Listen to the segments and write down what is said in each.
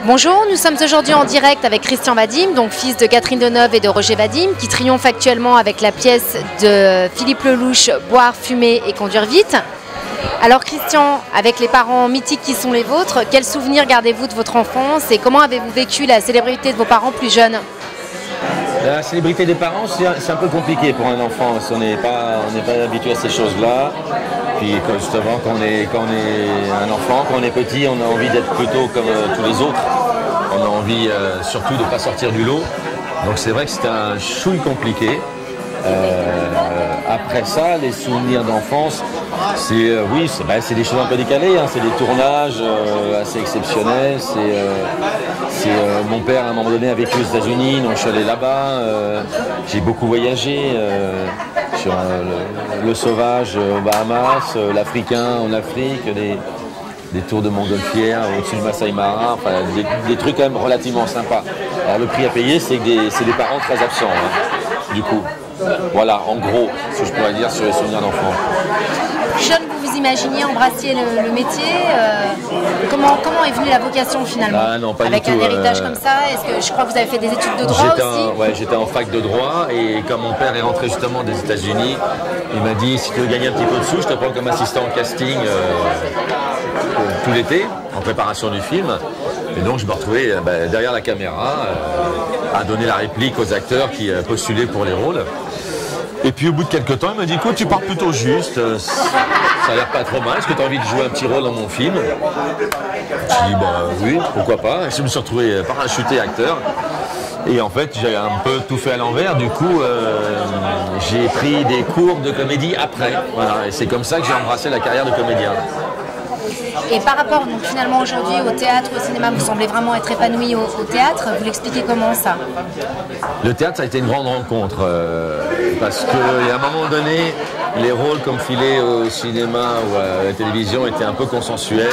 Bonjour, nous sommes aujourd'hui en direct avec Christian Vadim, donc fils de Catherine Deneuve et de Roger Vadim, qui triomphe actuellement avec la pièce de Philippe Lelouch, Boire, fumer et conduire vite. Alors Christian, avec les parents mythiques qui sont les vôtres, quels souvenirs gardez-vous de votre enfance et comment avez-vous vécu la célébrité de vos parents plus jeunes? La célébrité des parents, c'est un peu compliqué pour un enfant, parce qu'on n'est pas habitué à ces choses-là. Puis justement, quand on est un enfant, quand on est petit, on a envie d'être plutôt comme tous les autres. On a envie surtout de ne pas sortir du lot. Donc c'est vrai que c'était un chouille compliqué. Après ça, les souvenirs d'enfance, c'est des choses un peu décalées, hein. C'est des tournages assez exceptionnels. Mon père à un moment donné a vécu aux États-Unis, donc je suis allé là-bas. J'ai beaucoup voyagé sur le sauvage aux Bahamas, l'Africain en Afrique, des tours de montgolfière au-dessus du Masai Mara, enfin des trucs quand même relativement sympas. Alors le prix à payer, c'est des parents très absents, hein, du coup. Voilà, en gros, ce que je pourrais dire sur les souvenirs d'enfants. Jeune, vous vous imaginiez embrasser le métier comment est venue la vocation finalement? Non, pas avec du tout. Un héritage comme ça? Est-ce que je crois que vous avez fait des études de droit aussi? J'étais en fac de droit et quand mon père est rentré justement des États-Unis, il m'a dit si tu veux gagner un petit peu de sous, je te prends comme assistant au casting tout l'été en préparation du film. Et donc je me retrouvais derrière la caméra à donner la réplique aux acteurs qui postulaient pour les rôles. Et puis au bout de quelques temps, il m'a dit écoute, tu pars plutôt juste, ça a l'air pas trop mal, est-ce que tu as envie de jouer un petit rôle dans mon film? J'ai dit oui, pourquoi pas. Et je me suis retrouvé parachuté acteur. Et en fait, j'ai un peu tout fait à l'envers. Du coup, j'ai pris des cours de comédie après. Voilà. Et c'est comme ça que j'ai embrassé la carrière de comédien. Et par rapport donc, finalement aujourd'hui au théâtre, au cinéma, vous semblez vraiment être épanoui au théâtre. Vous l'expliquez comment ça? Le théâtre, ça a été une grande rencontre. Parce qu'à un moment donné, les rôles comme filés au cinéma ou à la télévision étaient un peu consensuels.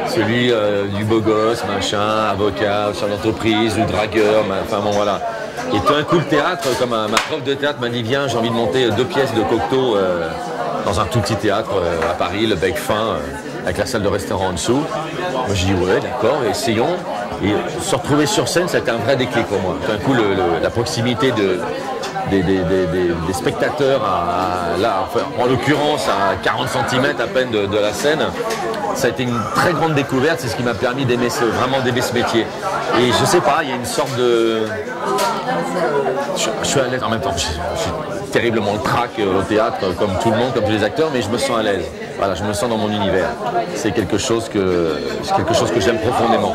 Celui du beau gosse, machin, avocat, chef d'entreprise ou dragueur, enfin bon voilà. Et tout d'un coup le théâtre, comme ma prof de théâtre m'a dit viens, j'ai envie de monter 2 pièces de Cocteau dans un tout petit théâtre à Paris, le Bec Fin, avec la salle de restaurant en dessous. Moi j'ai dit ouais d'accord, essayons. Et se retrouver sur scène, ça a été un vrai déclic pour moi. Tout d'un coup la proximité des spectateurs, en l'occurrence à 40 cm à peine de la scène, ça a été une très grande découverte, c'est ce qui m'a permis vraiment d'aimer ce métier. Et je sais pas, il y a une sorte de... Je suis à l'aise en même temps, j'ai terriblement le trac au théâtre, comme tout le monde, comme tous les acteurs, mais je me sens à l'aise. Voilà, je me sens dans mon univers. C'est quelque chose que j'aime profondément.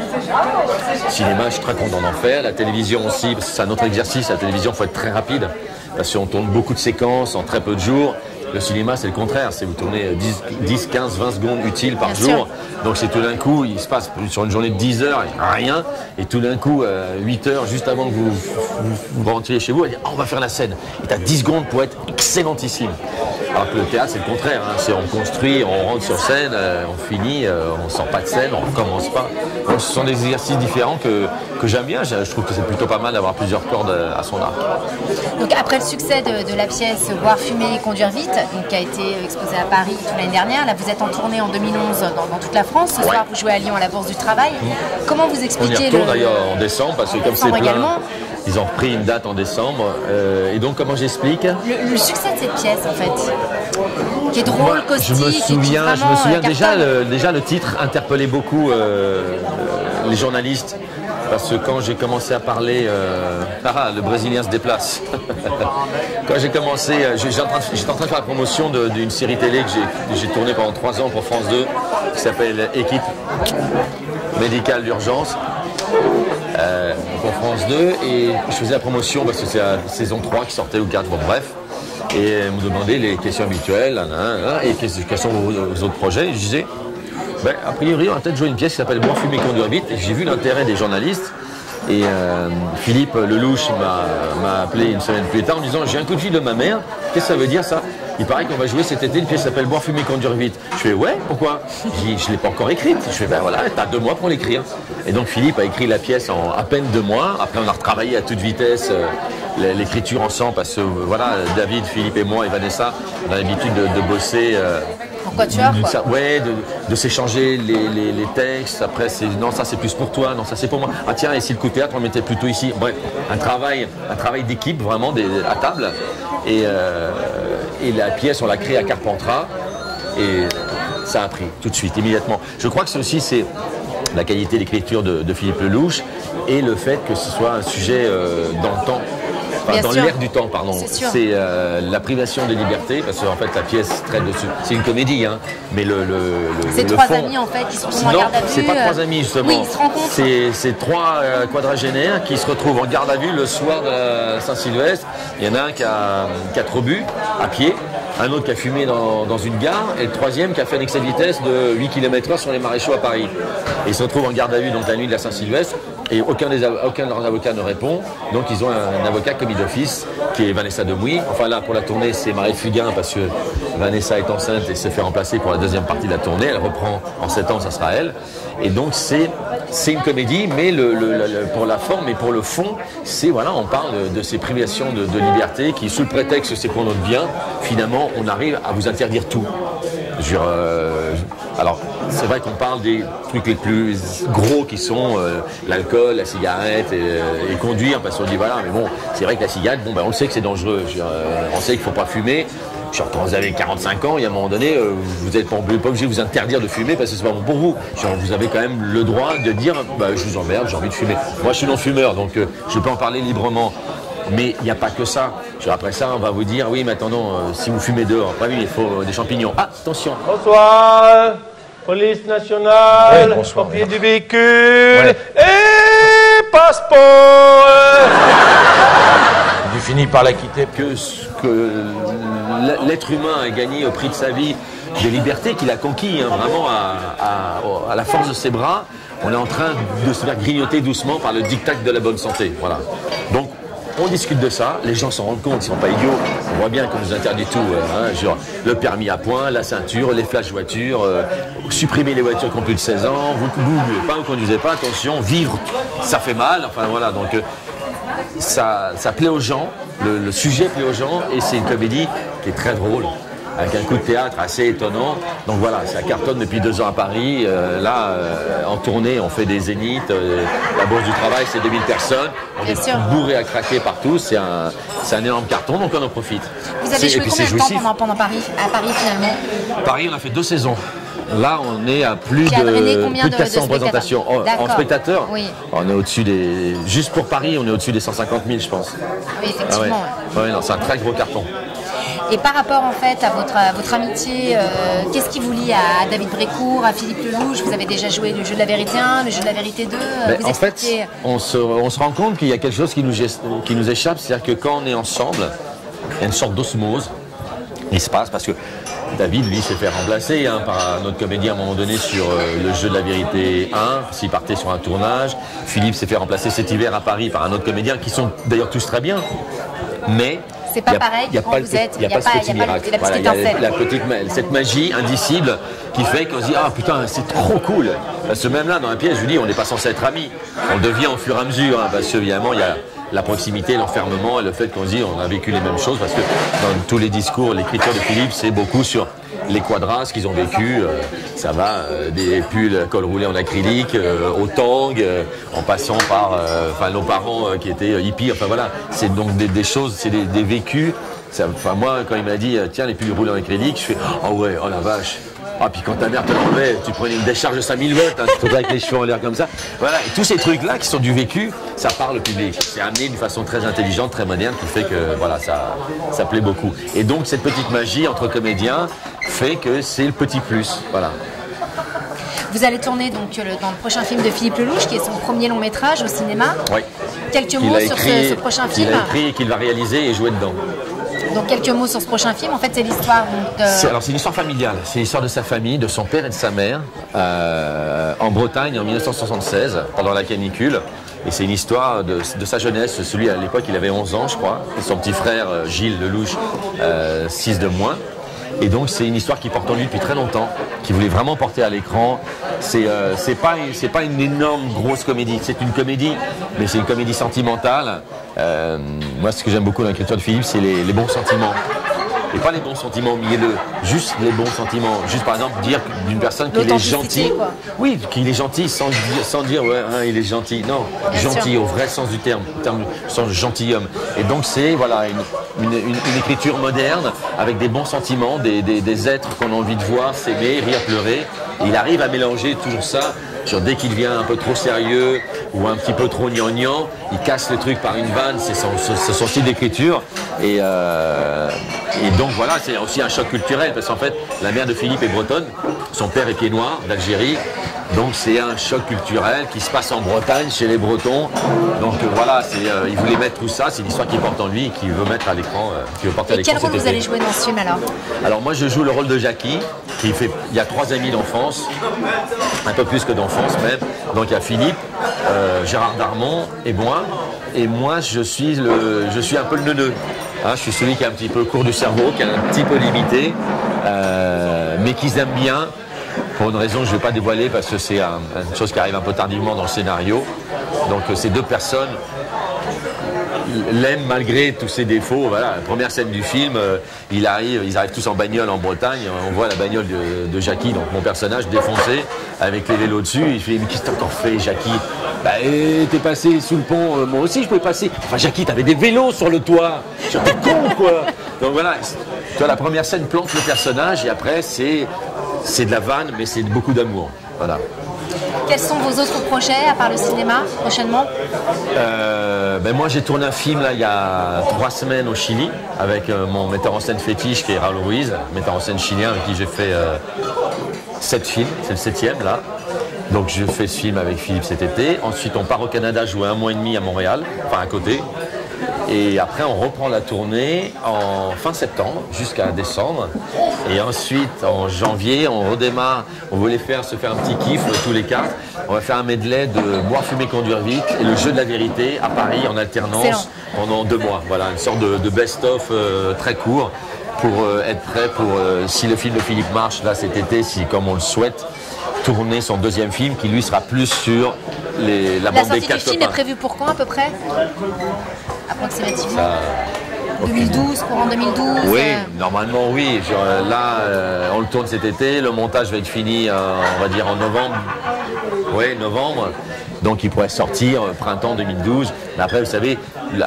Le cinéma, je suis très content d'en faire. La télévision aussi, parce que c'est un autre exercice. La télévision, il faut être très rapide, parce qu'on tourne beaucoup de séquences en très peu de jours. Le cinéma, c'est le contraire, c'est vous tournez 10, 15, 20 secondes utiles par jour. Donc c'est tout d'un coup, il se passe sur une journée de 10 heures, rien. Et tout d'un coup, 8 heures, juste avant que vous rentriez chez vous, on va faire la scène. Et tu as 10 secondes pour être excellentissime. Alors que le théâtre, c'est le contraire. Hein. C'est on construit, on rentre sur scène, on finit, on ne sort pas de scène, on ne recommence pas. Donc ce sont des exercices différents que j'aime bien. Je trouve que c'est plutôt pas mal d'avoir plusieurs cordes à son arc. Donc après le succès de la pièce Boire, fumer et conduire vite, donc, qui a été exposée à Paris toute l'année dernière, là vous êtes en tournée en 2011 dans toute la France. Ce soir vous jouez à Lyon à la Bourse du Travail. Comment vous expliquez? On y retourne d'ailleurs en décembre parce que comme c'est plein, ils ont repris une date en décembre. Et donc comment j'explique le succès de cette pièce en fait, qui est drôle, caustique. Je me souviens déjà le titre interpellait beaucoup les journalistes. Parce que quand j'ai commencé à parler, le Brésilien se déplace. Quand j'ai commencé, j'étais en train de faire la promotion d'une série télé que j'ai tournée pendant 3 ans pour France 2, qui s'appelle Équipe médicale d'urgence, pour France 2, et je faisais la promotion parce que c'est la saison 3 qui sortait ou 4, bon bref. Et me demandaient les questions habituelles, et quels sont vos autres projets, et je disais, a priori, on va peut-être jouer une pièce qui s'appelle Boire, fumer, conduire vite. J'ai vu l'intérêt des journalistes et Philippe Lelouch m'a appelé une semaine plus tard en me disant j'ai un coup de fil de ma mère, qu'est-ce que ça veut dire ça? Il paraît qu'on va jouer cet été une pièce qui s'appelle Boire, fumer, conduire vite. Je fais ouais, pourquoi? Je ne l'ai pas encore écrite. Je fais voilà, t'as 2 mois pour l'écrire. Et donc Philippe a écrit la pièce en à peine 2 mois. Après on a retravaillé à toute vitesse l'écriture ensemble parce que voilà, David, Philippe et moi et Vanessa, on a l'habitude de bosser En quatuor, quoi. Ouais, de s'échanger les textes. Après, non, ça c'est plus pour toi, non, ça c'est pour moi. Ah tiens, et si le coup de théâtre, on mettait plutôt ici. Bref, un travail d'équipe, vraiment, à table. Et la pièce, on l'a créée à Carpentras. Et ça a pris tout de suite, immédiatement. Je crois que c'est la qualité d'écriture de Philippe Lelouch et le fait que ce soit un sujet dans le temps. Enfin, dans l'air du temps, pardon. C'est la privation de liberté, parce qu'en fait la pièce traite dessus. C'est une comédie, hein, mais c'est trois amis en fait qui se retrouvent en garde à vue. C'est pas trois amis justement. Oui, ils se rencontrent. C'est trois quadragénaires qui se retrouvent en garde à vue le soir de Saint-Sylvestre. Il y en a un qui a trop bu à pied, un autre qui a fumé dans une gare, et le troisième qui a fait un excès de vitesse de 8 km/h sur les maréchaux à Paris. Et ils se retrouvent en garde à vue donc la nuit de la Saint-Sylvestre. Et aucun de leurs avocats ne répond. Donc ils ont un avocat commis d'office qui est Vanessa Demouy. Enfin là pour la tournée c'est Marie Fugain parce que Vanessa est enceinte et se fait remplacer pour la deuxième partie de la tournée. Elle reprend en septembre, ça sera elle. Et donc c'est une comédie, mais pour la forme et pour le fond, on parle de ces privations de liberté qui, sous le prétexte que c'est pour notre bien, finalement on arrive à vous interdire tout. Alors, c'est vrai qu'on parle des trucs les plus gros qui sont l'alcool, la cigarette et conduire, parce qu'on dit voilà, mais bon, c'est vrai que la cigarette, on le sait que c'est dangereux. On sait qu'il ne faut pas fumer. Quand vous avez 45 ans, il y a un moment donné, vous n'êtes pas obligé de vous interdire de fumer parce que c'est pas bon pour vous. Vous avez quand même le droit de dire je vous emmerde, j'ai envie de fumer. Moi, je suis non-fumeur, donc je peux en parler librement. Mais il n'y a pas que ça. Après ça, on va vous dire, oui, mais attendons, si vous fumez dehors, oui, il faut des champignons. Ah, attention. Bonsoir, police nationale, papier du véhicule et passeport. Tu finis par la quitter. Que l'être humain a gagné au prix de sa vie des libertés qu'il a conquis, vraiment à la force de ses bras. On est en train de se faire grignoter doucement par le diktat de la bonne santé. Voilà. Donc, on discute de ça, les gens s'en rendent compte, ils ne sont pas idiots. On voit bien qu'on nous interdit tout, genre le permis à points, la ceinture, les flashs voitures, supprimer les voitures qui ont plus de 16 ans, vous ne buvez pas, vous ne conduisez pas, attention, vivre, ça fait mal, enfin voilà, donc ça plaît aux gens, le sujet plaît aux gens, et c'est une comédie qui est très drôle, avec un coup de théâtre assez étonnant. Donc voilà, ça cartonne depuis 2 ans à Paris. En tournée, on fait des zéniths. La Bourse du Travail, c'est 2000 personnes. On est bourré à craquer partout. C'est un énorme carton, donc on en profite. Vous avez joué combien de temps pendant Paris, à Paris finalement? Paris, on a fait 2 saisons. Là, on est à plus de 400 représentations. En spectateurs, oui. On est au-dessus des... Juste pour Paris, on est au-dessus des 150 000, je pense. Oui, effectivement. Non, c'est un très gros carton. Et par rapport en fait à votre amitié, qu'est-ce qui vous lie à David Brécourt, à Philippe Lelouch? Vous avez déjà joué le jeu de la vérité 1, le jeu de la vérité 2. En fait, on se rend compte qu'il y a quelque chose qui nous échappe, c'est-à-dire que quand on est ensemble, il y a une sorte d'osmose. Il se passe parce que David, lui, s'est fait remplacer par un autre comédien à un moment donné sur le jeu de la vérité 1, s'il partait sur un tournage. Philippe s'est fait remplacer cet hiver à Paris par un autre comédien, qui sont d'ailleurs tous très bien. Mais c'est pas pareil quand vous êtes. Il n'y a pas ce petit miracle. Il y a cette magie indicible qui fait qu'on se dit ah putain c'est trop cool. Parce que même là dans la pièce, je vous dis, on n'est pas censé être amis. On le devient au fur et à mesure, parce qu'évidemment il y a la proximité, l'enfermement et le fait qu'on se dit on a vécu les mêmes choses, parce que dans tous les discours, l'écriture de Philippe, c'est beaucoup sur les quadras, ce qu'ils ont vécu, ça va des pulls col roulé en acrylique, au tang, en passant par nos parents qui étaient hippies, enfin voilà, c'est donc des choses, c'est des vécus. Moi, quand il m'a dit tiens les pulls roulés en acrylique, je fais oh ouais, oh la vache. Ah, puis quand ta mère te l'enlevait, tu prenais une décharge de 5000 watts, tu faisais avec les cheveux en l'air comme ça. Voilà, et tous ces trucs-là qui sont du vécu, ça parle au public. C'est amené d'une façon très intelligente, très moderne, qui fait que voilà, ça plaît beaucoup. Et donc, cette petite magie entre comédiens fait que c'est le petit plus. Voilà. Vous allez tourner donc dans le prochain film de Philippe Lelouch, qui est son premier long métrage au cinéma. Oui. Quelques mots sur ce prochain film. Il a écrit et qu'il va réaliser et jouer dedans. Donc quelques mots sur ce prochain film. En fait, c'est l'histoire Alors c'est une histoire familiale. C'est l'histoire de sa famille, de son père et de sa mère en Bretagne en 1976 pendant la canicule. Et c'est une histoire de sa jeunesse. Celui à l'époque, il avait 11 ans, je crois. Et son petit frère Gilles Lelouch, 6 de moins. Et donc c'est une histoire qui porte en lui depuis très longtemps, qu'il voulait vraiment porter à l'écran. C'est pas une énorme grosse comédie, c'est une comédie, mais c'est une comédie sentimentale. Moi, ce que j'aime beaucoup dans l'écriture de Philippe, c'est les bons sentiments. et pas les bons sentiments au milieu, juste les bons sentiments. Juste par exemple dire d'une personne qu'il est gentil. Oui, qu'il est gentil sans dire ouais, hein, il est gentil. Non, bien gentil sûr. Au vrai sens du terme sens gentilhomme. Et donc c'est voilà, une écriture moderne avec des bons sentiments, des êtres qu'on a envie de voir, s'aimer, rire, pleurer. Et il arrive à mélanger toujours ça. Dès qu'il devient un peu trop sérieux ou un petit peu trop gnangnan, il casse le truc par une vanne, c'est son style d'écriture. Et donc voilà, c'est aussi un choc culturel, parce qu'en fait, la mère de Philippe est bretonne, son père est pied noir d'Algérie. Donc c'est un choc culturel qui se passe en Bretagne, chez les Bretons. Donc voilà, il voulait mettre tout ça, c'est une histoire qu'il porte en lui et qu'il veut mettre à l'écran. Et quel rôle vous allez jouer dans ce film alors? Alors moi je joue le rôle de Jackie, il y a 3 amis d'enfance, un peu plus que d'enfance même. Donc il y a Philippe, Gérard Darmon et moi. Et moi je suis un peu le neuneu. Hein, je suis celui qui est un petit peu court du cerveau, qui est un petit peu limité, mais qu'ils aiment bien. Pour une raison que je ne vais pas dévoiler parce que c'est une chose qui arrive un peu tardivement dans le scénario. Donc ces 2 personnes l'aiment malgré tous ses défauts. Voilà, la première scène du film, ils arrivent tous en bagnole en Bretagne. On voit la bagnole de Jackie, donc mon personnage défoncé, avec les vélos dessus. Il fait, mais qu'est-ce que t'as encore fait, Jackie? Bah, t'es passé sous le pont, moi aussi je pouvais passer. Enfin, Jackie, t'avais des vélos sur le toit. T'es con, quoi. Donc voilà, tu vois, la première scène plante le personnage et après c'est de la vanne, mais c'est beaucoup d'amour. Voilà. Quels sont vos autres projets, à part le cinéma, prochainement? Moi, j'ai tourné un film là, il y a 3 semaines au Chili, avec mon metteur en scène fétiche, qui est Raoul Ruiz, metteur en scène chilien, avec qui j'ai fait 7 films, c'est le 7e là. Donc je fais ce film avec Philippe cet été. Ensuite, on part au Canada jouer 1 mois et demi à Montréal, enfin à côté. Et après, on reprend la tournée en fin septembre jusqu'à décembre. Et ensuite, en janvier, on redémarre. On voulait se faire un petit kiff tous les 4. On va faire un medley de Boire, fumer, conduire vite et le jeu de la vérité à Paris en alternance pendant 2 mois. Voilà, une sorte de best-of très court pour être prêt pour, si le film de Philippe marche là cet été, si comme on le souhaite, tourner son 2e film qui lui sera plus sur la bande des 4 copains. La sortie du film est prévue pour quand à peu près? Approximativement 2012, courant 2012. Oui, normalement oui. Là, on le tourne cet été. Le montage va être fini, on va dire en novembre. Oui, novembre. Donc il pourrait sortir printemps 2012. Mais après, vous savez,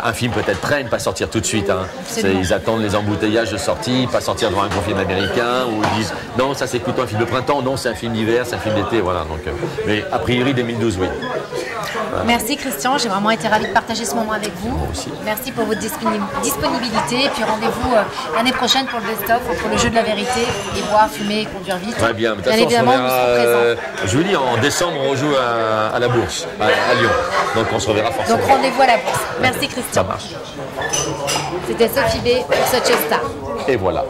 un film peut être prêt et ne pas sortir tout de suite. Hein. Ils attendent les embouteillages de sortie, pas sortir devant un gros film américain, où ils disent non, ça c'est plutôt un film de printemps, non, c'est un film d'hiver, c'est un film d'été. Voilà. Donc, mais a priori 2012, oui. Voilà. Merci Christian, j'ai vraiment été ravie de partager ce moment avec vous. Moi aussi. Merci pour votre disponibilité. Et puis rendez-vous l'année prochaine pour le best-of, pour le jeu de la vérité et boire, fumer et conduire vite. Très bien, mais de toute façon, évidemment, nous serons présents. Je vous dis, en décembre, on rejoue à la Bourse, à Lyon. Donc on se reverra forcément. Donc rendez-vous à la Bourse. Merci Christian. Ça marche. C'était Sophie B pour Such a Star. Et voilà.